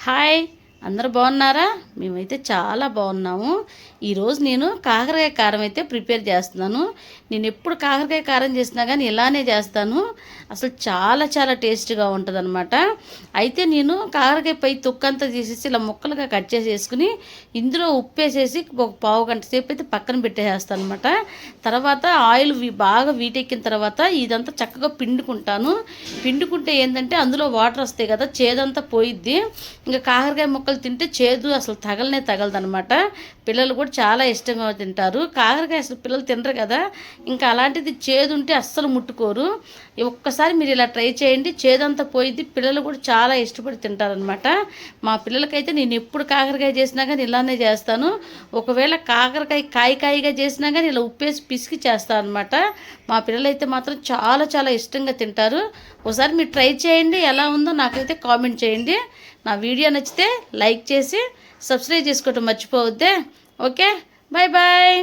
Hi, అందరు బాగున్నారా? మేమైతే చాలా బాగున్నాము. ఈరోజు నేను కాకరకాయ కారం అయితే ప్రిపేర్ చేస్తున్నాను. నేను ఎప్పుడు కాకరకాయ కారం చేసినా కానీ ఇలానే చేస్తాను. అసలు చాలా చాలా టేస్ట్గా ఉంటుంది అనమాట. అయితే నేను కాకరకాయ పై తొక్కంతా తీసేసి ఇలా ముక్కలుగా కట్ చేసేసుకుని ఇందులో ఉప్పు వేసేసి ఒక పావు గంట సేపు అయితే పక్కన పెట్టేస్తాను అనమాట. తర్వాత ఆయిల్ బాగా వీటెక్కిన తర్వాత ఇదంతా చక్కగా పిండుకుంటే ఏంటంటే అందులో వాటర్ వస్తాయి కదా, చేదంతా పోయిద్ది. ఇంకా కాకరకాయ ముక్కలు తింటే చేదు అసలు తగలదనమాట. పిల్లలు కూడా చాలా ఇష్టంగా తింటారు. కాకరకాయ అసలు పిల్లలు తినరు కదా, ఇంకా అలాంటిది చేదు ఉంటే అస్సలు ముట్టుకోరు. ఒక్కసారి మీరు ఇలా ట్రై చేయండి, చేదంతా పోయిద్ది. పిల్లలు కూడా చాలా ఇష్టపడి తింటారనమాట. మా పిల్లలకైతే నేను ఎప్పుడు కాకరకాయ చేసినా కానీ ఇలానే చేస్తాను. ఒకవేళ కాకరకాయ కాయగా చేసినా కానీ ఇలా ఉప్పేసి పిసికి చేస్తాను అనమాట. మా పిల్లలైతే మాత్రం చాలా చాలా ఇష్టంగా తింటారు. ఒకసారి మీరు ట్రై చేయండి, ఎలా ఉందో నాకైతే కామెంట్ చేయండి. నా వీడియో నచ్చితే లైక్ చేసి సబ్స్క్రైబ్ చేసుకోవటం మర్చిపోవద్దే. Okay, bye bye.